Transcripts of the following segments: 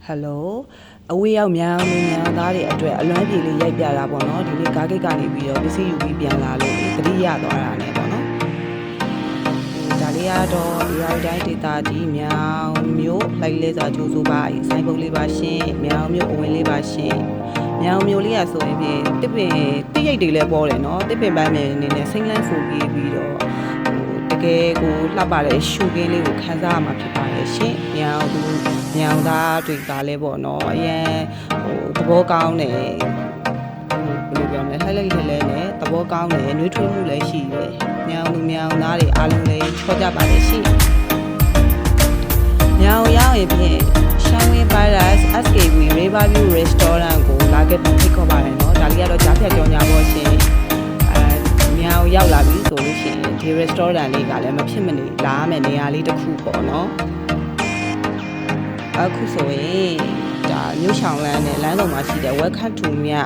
Hello အဝေးရောက်များသားတွေအတွက်အလွမ်းပြေလေးရိုက်ပြတာပေါ့နော်ဒီနေ့ကားဂိတ်ကနေပြီးတော့ပစ္စည်းယူပြီးပြန်လာလို့တတိယသွားတာနဲ့ပေါ့နော်ဒါလေးကတော့ AI တိုင်းဒေတာကြီးမြောင်မျိုးလိုက်လဲစွာကြိုးစိုးပါစိုင်းပုတ်လေးပါရှင်မြောင်မျိုးအဝင်လေးပါရှင်မြောင်မျိုးလေးရဆိုရင်ဖြင့်တစ်ပင်တိရိတ်တွေလည်းပေါ်တယ်နော်တစ်ပင်ပန်းမယ်အနေနဲ့စိမ့်လန်းဆိုပြီးတော့တကယ်ကိုလှပတဲ့ရှူကင်းလေးကိုခန်းစားရမှာဖြစ်ပါတယ်ရှင်မြောင်သားတွေကလည်းပေါ့နော်အရင်သဘောကောင်းတယ်ဘယ်လိုပြောမလဲလှိုက်လဲနဲ့သဘောကောင်းတယ်နှွေးထွေးမှုလည်းရှိတယ်မြောင်သားတွေအားလုံးလည်းချောကြပါလေရှင်မြောင်ရောက်ရင်ဖြင့် Shanghai Palace SKV Riverview Restaurant ကိုလာခဲ့ပြီးဖိတ်ခေါ်ပါတယ်နော်ဒါလေးကတော့ကြားဖြတ်ကြော်ညာပေါ့ရှင်မြောင်ရောက်လာပြီဆိုလို့ရှိရင်ဒီ restaurant လေးကလည်းမဖြစ်မနေလာရမယ့်နေရာလေးတစ်ခုပေါ့နော်အခုဆိုရင်ဒါမြို့ချောင်းလမ်းနဲ့လမ်းဆောင်မှာရှိတဲ့ Welcome to မြော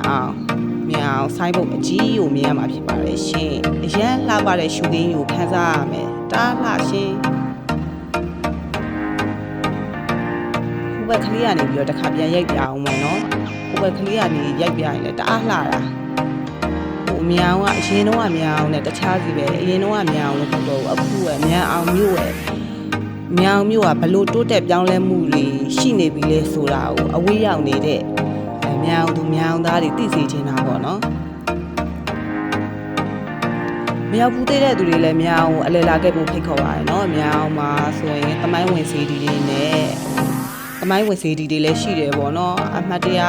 င်ဆိုင်းဘုတ်အကြီးကိုမြင်ရမှာဖြစ်ပါတယ်ရှင်အရန်လှပတဲ့ရှူကင်းကိုခန်းစားရမယ်တားလှရှင်ဟိုဘက်ကလေးကနေပြီးတော့တစ်ခါပြန်ရိုက်ပြအောင်မယ်နော်ဟိုဘက်ကလေးကနေရိုက်ပြရင်လည်းတအားလှတာမြောင်ကအရင်တော့မြောင်နဲ့တခြားစီပဲအရင်တော့မြောင်လို့ပြောတော့အခုကမြောင်အောင်မြို့ရဲ့မြောင်မြို့ကဘလို့တိုးတက်ပြောင်းလဲမှုတွေရှိနေပြီလဲဆိုတာကိုအဝေးရောက်နေတဲ့မြောင်သားတွေသိစေချင်တာပေါ့နော်မြောင်ဘူးသေးတဲ့သူတွေလည်းမြောင်ကိုအလဲလာခဲ့ဖို့ဖိတ်ခေါ်ပါတယ်နော်မြောင်မှာဆိုရင်သမိုင်းဝင်စေတီတွေနဲ့သမိုင်းဝင်စေတီတွေလည်းရှိတယ်ပေါ့နော်အမှတ်တရ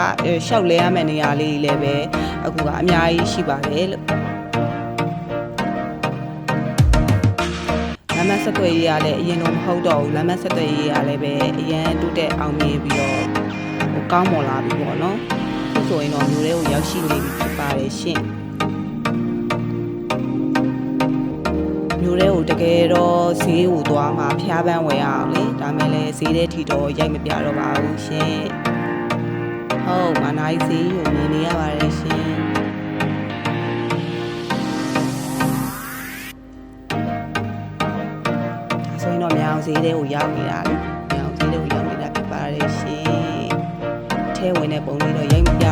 ရှောက်လဲရမယ့်နေရာလေးတွေလည်းပဲအခုကအများကြီးရှိပါတယ်လို့လမ်းမဆက်သွယ်ရေးရလည်းအရင်တော့မဟုတ်တော့ဘူးလမ်းမဆက်သွယ်ရေးရလည်းပဲအရင်တိုးတက်အောင်မြင်ပြီးတော့ကောင်းမွန်လာပြီပေါ့နော်အခုဆိုရင်တော့မျိုးတွေကိုရောက်ရှိနေပြီဖြစ်ပါတယ်ရှင်မျိုးတွေကိုတကယ်တော့ဈေးကိုသွားမှာဖျားပန်းဝယ်အောင်လေဒါမဲ့လည်းဈေးတဲ့ထီတော့ရိုက်မပြတော့ပါဘူးရှင်ဟုတ်မနိုင်ဈေးကိုမြင်နေရပါတယ်ရှင်ဆိုရင်တော့မြောင်ဈေးတွေကိုရောက်နေတာလေမြောင်ဈေးတွေကိုရောက်နေတာဖြစ်ပါတယ်ရှင်ထဲဝင်တဲ့ပုံလေးတော့ရိုက်မပြ